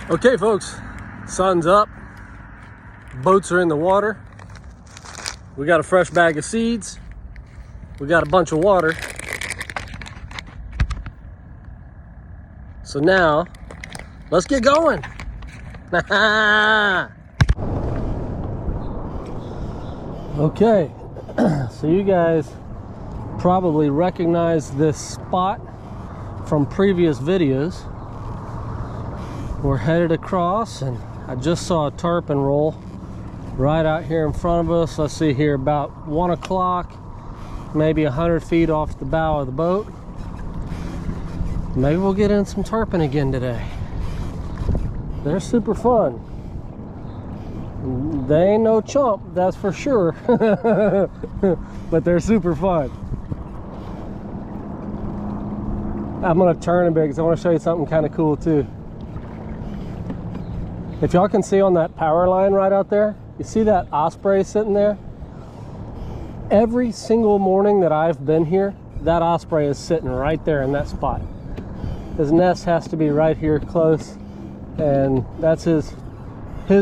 Okay, folks, sun's up, boats are in the water, we got a fresh bag of seeds, we got a bunch of water. So now, let's get going. Okay, so you guys probably recognize this spot from previous videos. We're headed across, and I just saw a tarpon roll right out here in front of us. Let's see here, about 1 o'clock, maybe 100 feet off the bow of the boat. Maybe we'll get in some tarpon again today. They're super fun. They ain't no chump, that's for sure. But they're super fun. I'm gonna turn a bit because I want to show you something kind of cool too. If y'all can see on that power line right out there, you see that osprey sitting there? Every single morning that I've been here, that osprey is sitting right there in that spot. His nest has to be right here close, and that's his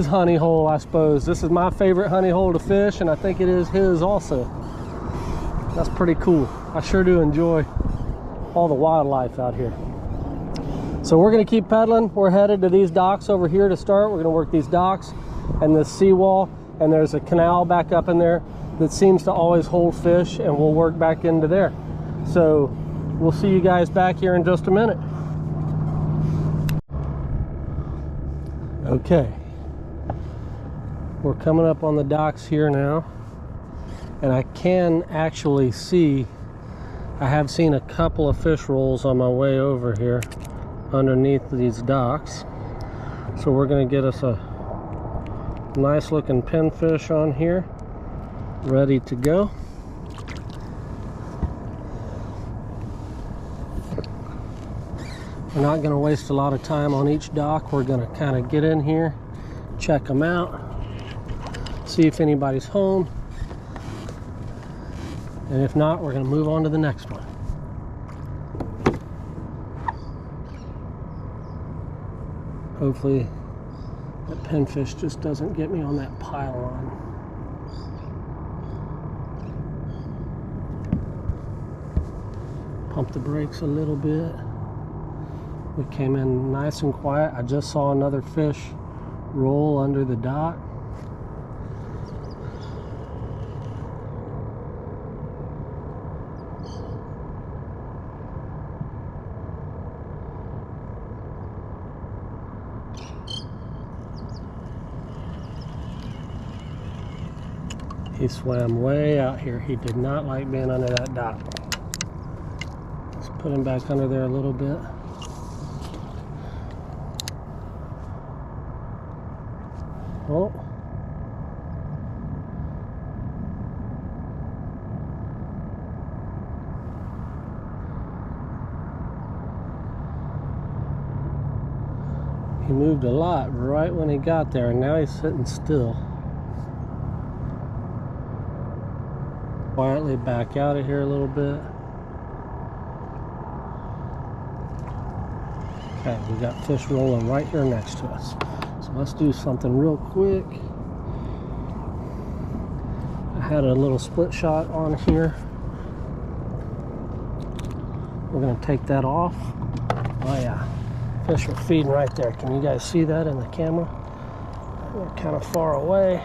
honey hole, I suppose. This is my favorite honey hole to fish, and I think it is his also. That's pretty cool. I sure do enjoy all the wildlife out here. So we're gonna keep pedaling. We're headed to these docks over here to start. We're gonna work these docks and this seawall, and there's a canal back up in there that seems to always hold fish, and we'll work back into there. So we'll see you guys back here in just a minute. Okay, we're coming up on the docks here now, and I can actually see, I have seen a couple of fish rolls on my way over here underneath these docks. So we're going to get us a nice looking pinfish on here, ready to go. We're not going to waste a lot of time on each dock. We're going to kind of get in here, check them out, see if anybody's home, and if not, we're going to move on to the next one. Hopefully that pinfish just doesn't get me on that pylon. Pump the brakes a little bit. We came in nice and quiet. I just saw another fish roll under the dock. He swam way out here. He did not like being under that dock. Let's put him back under there a little bit. Oh. He moved a lot right when he got there, and now he's sitting still. Quietly back out of here a little bit. Okay, we got fish rolling right here next to us. So let's do something real quick. I had a little split shot on here. We're gonna take that off. Oh yeah, fish are feeding right there. Can you guys see that in the camera? We're kind of far away.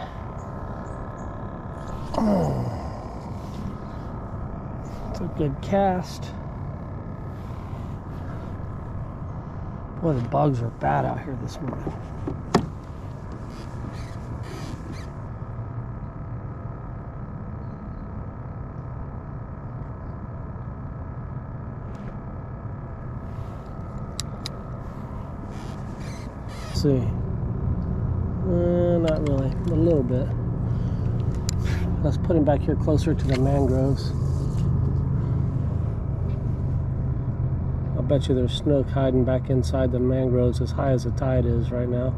It's a good cast. Boy, the bugs are bad out here this morning. Let's see. Not really, a little bit. Let's put him back here closer to the mangroves. I'll bet you there's snook hiding back inside the mangroves as high as the tide is right now.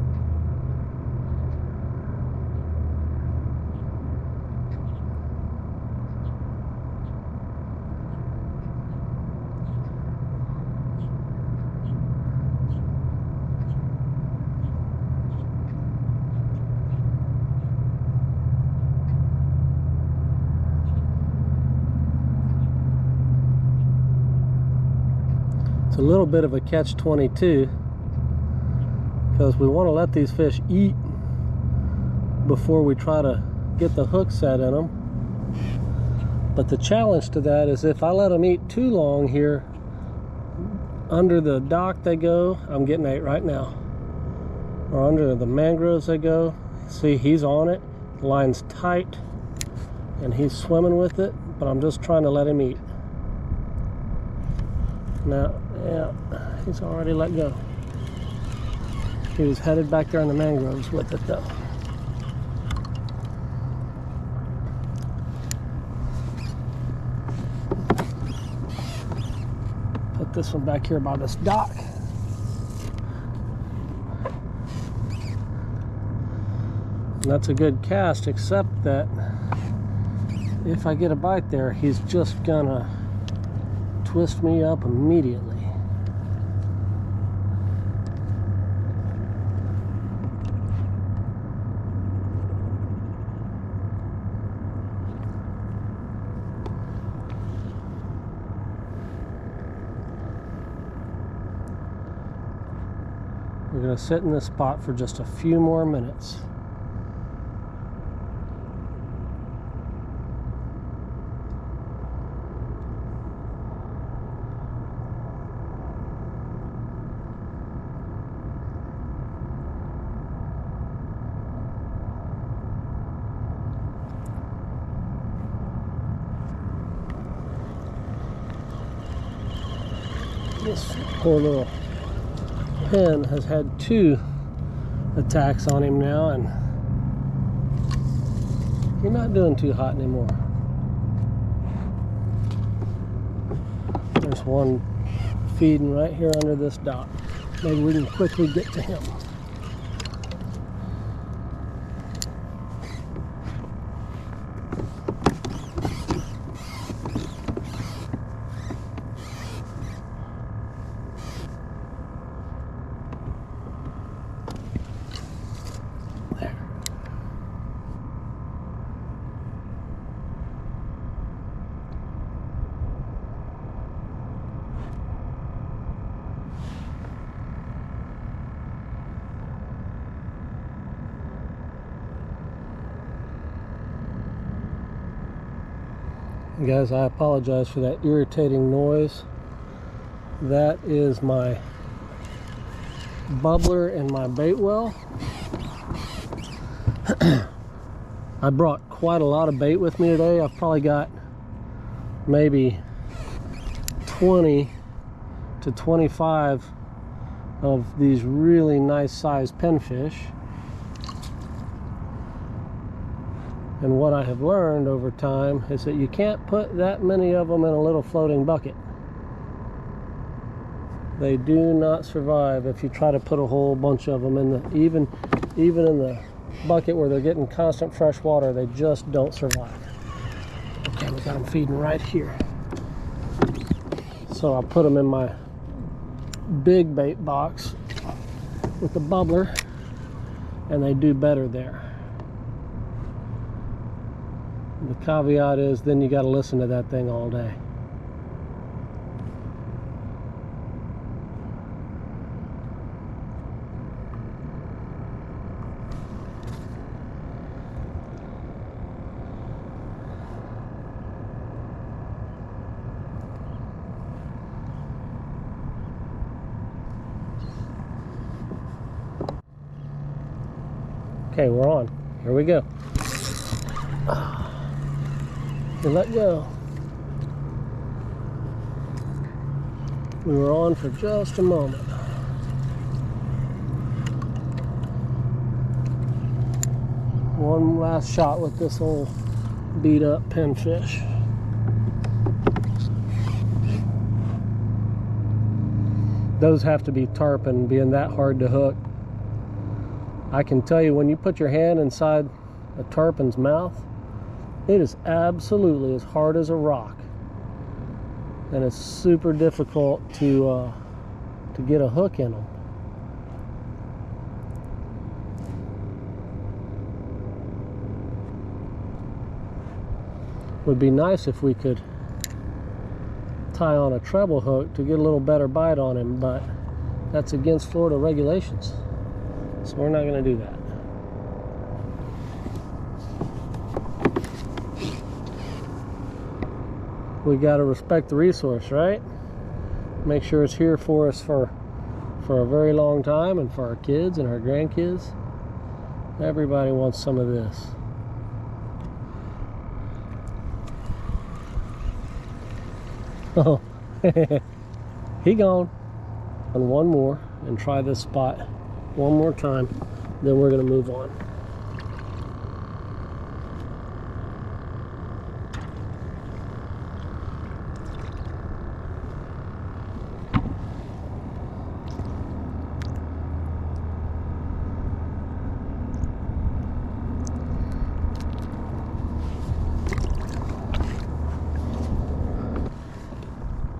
little bit of a catch-22 because we want to let these fish eat before we try to get the hook set in them. But the challenge to that is if I let them eat too long here, under the dock they go, I'm getting 8 right now, or under the mangroves they go. See, he's on it, the line's tight, and he's swimming with it, but I'm just trying to let him eat. Now, yeah, he's already let go. He was headed back there in the mangroves with it though. Put this one back here by this dock. And that's a good cast, except that if I get a bite there, he's just gonna twist me up immediately. We're gonna sit in this spot for just a few more minutes. This poor little pen has had 2 attacks on him now, and he's not doing too hot anymore. There's one feeding right here under this dock. Maybe we can quickly get to him. Guys, I apologize for that irritating noise. That is my bubbler and my bait well. I brought quite a lot of bait with me today. I've probably got maybe 20 to 25 of these really nice sized pinfish. And what I have learned over time is that you can't put that many of them in a little floating bucket. They do not survive if you try to put a whole bunch of them in the, even in the bucket where they're getting constant fresh water, they just don't survive. Okay, we got them feeding right here. So I'll put them in my big bait box with the bubbler, and they do better there. The caveat is then you got to listen to that thing all day. Okay, we're on. Here we go. And let go. We were on for just a moment. One last shot with this old beat up pinfish. Those have to be tarpon, being that hard to hook. I can tell you, when you put your hand inside a tarpon's mouth, it is absolutely as hard as a rock, and it's super difficult to get a hook in them. Would be nice if we could tie on a treble hook to get a little better bite on him, but that's against Florida regulations, so we're not going to do that. We got to respect the resource, right? Make sure it's here for us for a very long time, and for our kids and our grandkids. Everybody wants some of this. Oh, he gone. And one more, and try this spot one more time, then we're going to move on.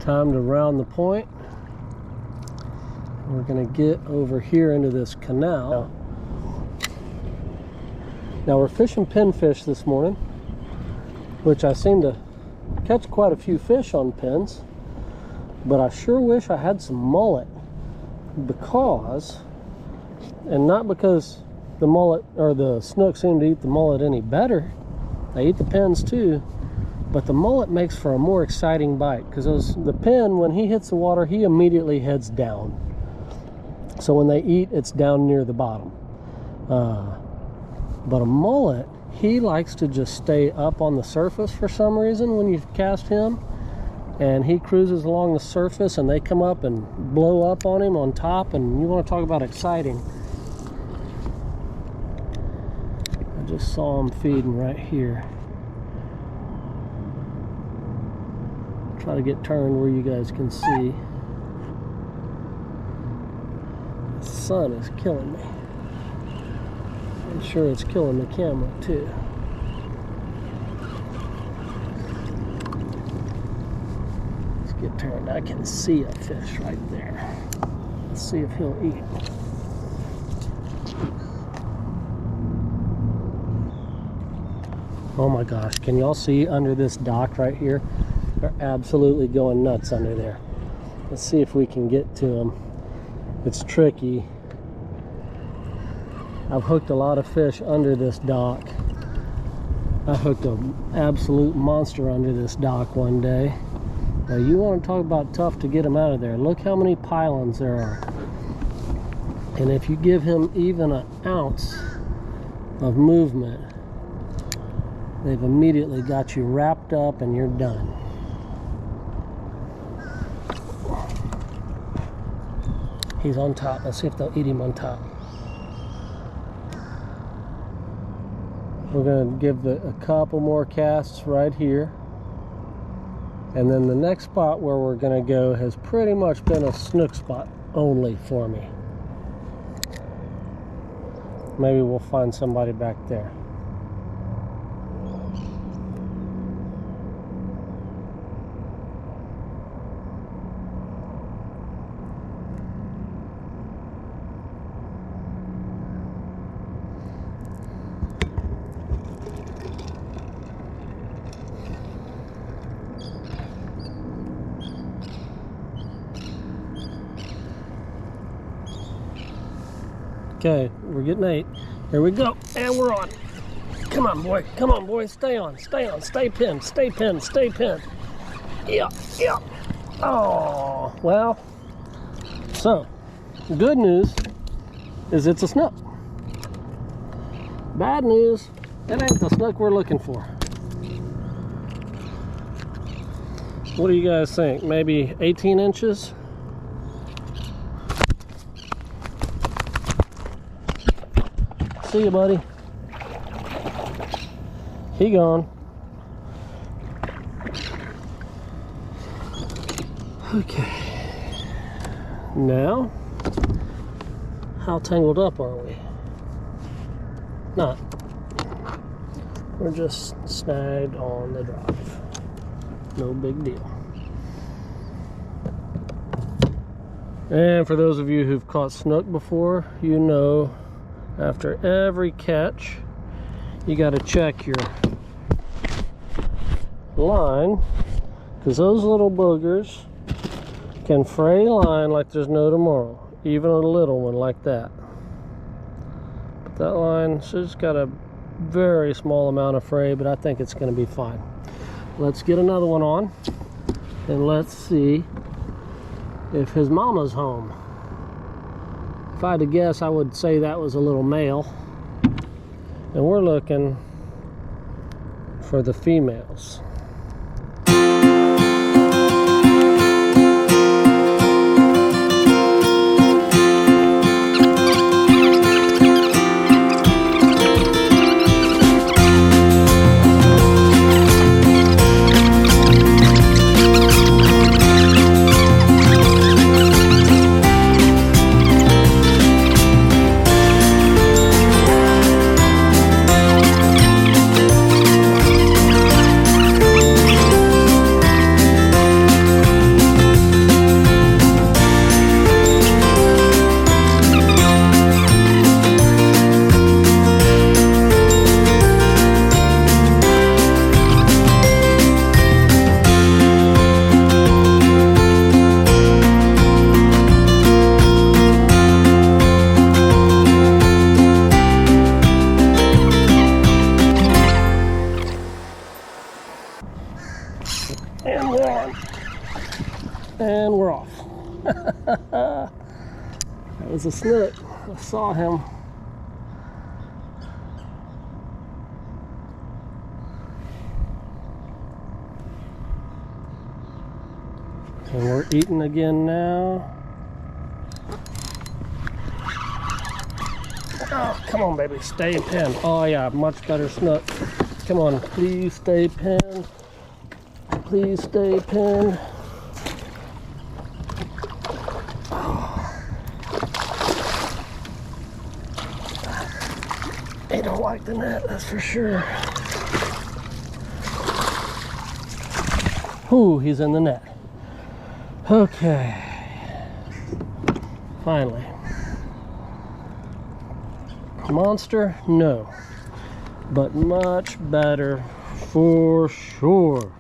Time to round the point. We're going to get over here into this canal. Now we're fishing pinfish this morning, which I seem to catch quite a few fish on pins, but I sure wish I had some mullet, because, and not because the mullet or the snook seem to eat the mullet any better, they eat the pins too, but the mullet makes for a more exciting bite, because the pin, when he hits the water, he immediately heads down. So when they eat, it's down near the bottom. But a mullet, he likes to just stay up on the surface for some reason when you cast him, and he cruises along the surface and they come up and blow up on him on top, and you want to talk about exciting. I just saw him feeding right here. Try to get turned where you guys can see. The sun is killing me. I'm sure it's killing the camera too. Let's get turned. I can see a fish right there. Let's see if he'll eat. Oh my gosh, can y'all see under this dock right here? They're absolutely going nuts under there. Let's see if we can get to them. It's tricky. I've hooked a lot of fish under this dock. I hooked an absolute monster under this dock one day. Now you want to talk about tough to get them out of there. Look how many pylons there are. And if you give him even an ounce of movement, they've immediately got you wrapped up and you're done. He's on top. Let's see if they'll eat him on top. We're going to give a couple more casts right here. And then the next spot where we're going to go has pretty much been a snook spot only for me. Maybe we'll find somebody back there. Okay, we're getting 8. Here we go, and we're on. Come on, boy. Come on, boy. Stay on. Stay on. Stay pinned. Stay pinned. Stay pinned. Yeah, yeah. Oh, well. So, good news is it's a snook. Bad news, it ain't the snook we're looking for. What do you guys think? Maybe 18 inches? See you, buddy. He gone. Okay. Now, how tangled up are we? Not. We're just snagged on the drive. No big deal. And for those of you who've caught snook before, you know after every catch, you got to check your line because those little boogers can fray line like there's no tomorrow, even a little one like that. But that line, she's got a very small amount of fray, but I think it's going to be fine. Let's get another one on, and let's see if his mama's home. If I had to guess, I would say that was a little male, and we're looking for the females. And we're on. And we're off. That was a snook. I saw him. And we're eating again now. Oh, come on, baby. Stay pinned. Oh, yeah. Much better snook. Come on. Please stay pinned. Please stay pinned. They don't like the net, that's for sure. Ooh, he's in the net. Okay. Finally. Monster? No. But much better for sure.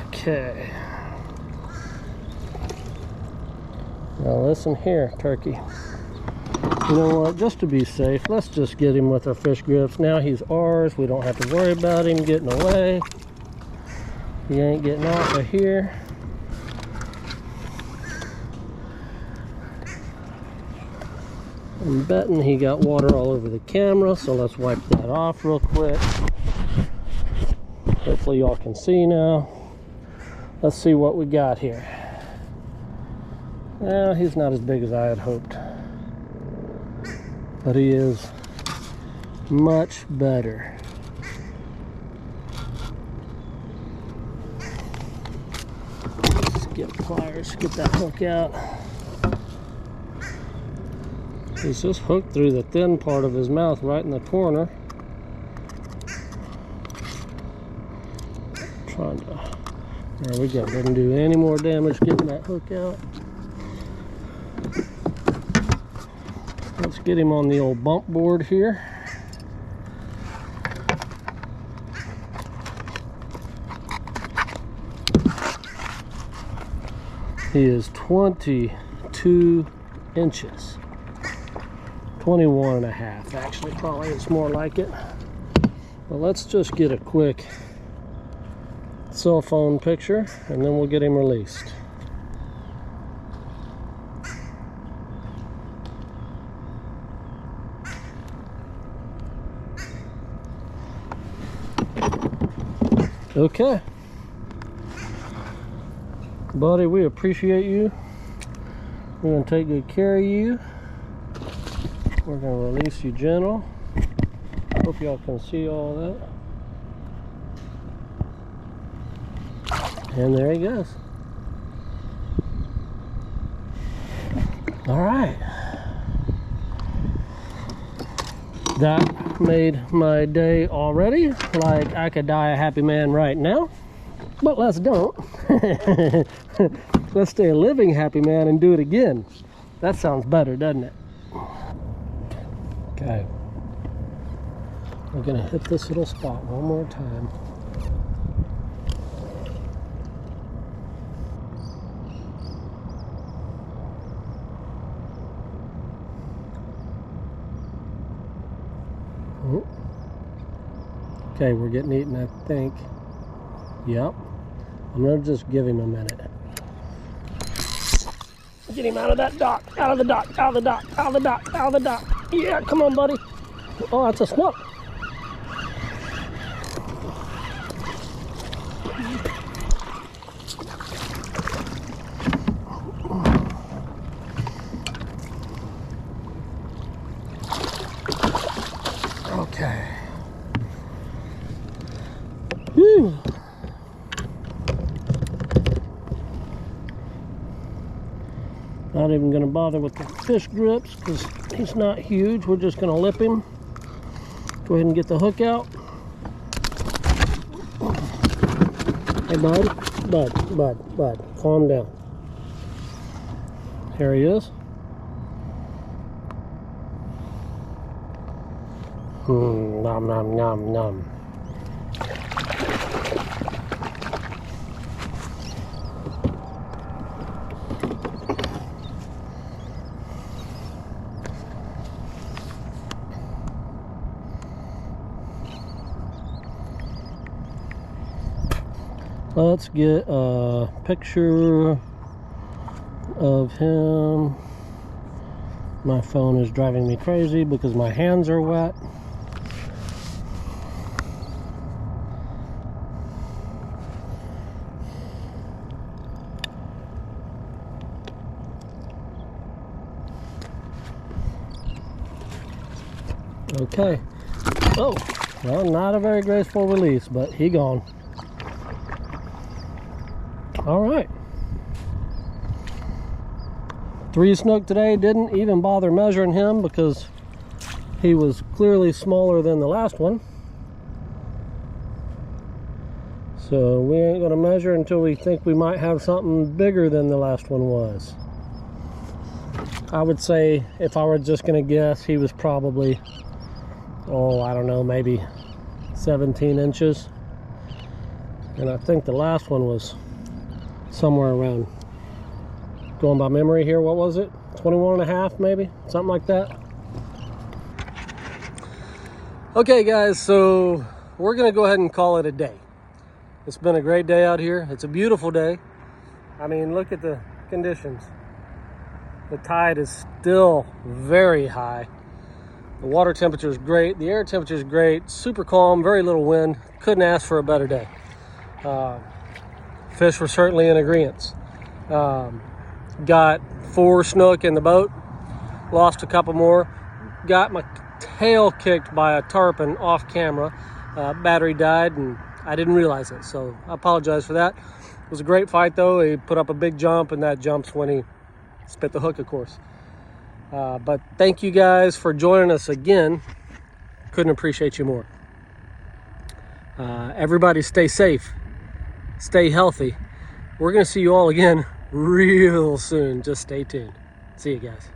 Okay. Now listen here, turkey. You know what? Just to be safe, let's just get him with our fish grips. Now he's ours. We don't have to worry about him getting away. He ain't getting off of here. I'm betting he got water all over the camera, so let's wipe that off real quick. Hopefully y'all can see now. Let's see what we got here. Well, he's not as big as I had hoped, but he is much better. Let's get pliers, get that hook out. He's just hooked through the thin part of his mouth right in the corner. Trying to, there we go. Didn't do any more damage getting that hook out. Let's get him on the old bump board here. He is 22 inches. 21 and a half, actually, probably it's more like it. Well, let's just get a quick cell phone picture and then we'll get him released. Okay, buddy, we appreciate you. We're gonna take good care of you. We're gonna release you gentle. Hope y'all can see all that. And there he goes. All right. That made my day already. Like I could die a happy man right now, but let's don't. Let's stay a living happy man and do it again. That sounds better, doesn't it? Okay. We're gonna hit this little spot one more time. Okay, we're getting eaten, I think. Yep. I'm gonna just give him a minute. Get him out of that dock, out of the dock, out of the dock, out of the dock, out of the dock. Yeah, come on, buddy. Oh, that's a snook. Okay. Whew. Not even going to bother with the fish grips because he's not huge. We're just going to lip him. Go ahead and get the hook out. Hey, bud, calm down. Here he is. Nom, nom, nom, nom. Let's get a picture of him. My phone is driving me crazy because my hands are wet. Okay. Oh, well, not a very graceful release, but he gone. All right. 3 snook today. Didn't even bother measuring him because he was clearly smaller than the last one. So we ain't gonna measure until we think we might have something bigger than the last one was. I would say, if I were just gonna guess, he was probably, oh, I don't know, maybe 17 inches. And I think the last one was somewhere around, going by memory here, what was it? 21 and a half, maybe? Something like that. Okay, guys, so we're gonna go ahead and call it a day. It's been a great day out here. It's a beautiful day. I mean, look at the conditions. The tide is still very high. The water temperature is great. The air temperature is great. Super calm, very little wind. Couldn't ask for a better day. Fish were certainly in agreement. Got 4 snook in the boat. Lost a couple more. Got my tail kicked by a tarpon off camera. Battery died and I didn't realize it, so I apologize for that. It was a great fight though. He put up a big jump, and that jump's when he spit the hook, of course. But thank you guys for joining us again. Couldn't appreciate you more. Everybody stay safe, stay healthy. We're gonna see you all again real soon. Just stay tuned. See you guys.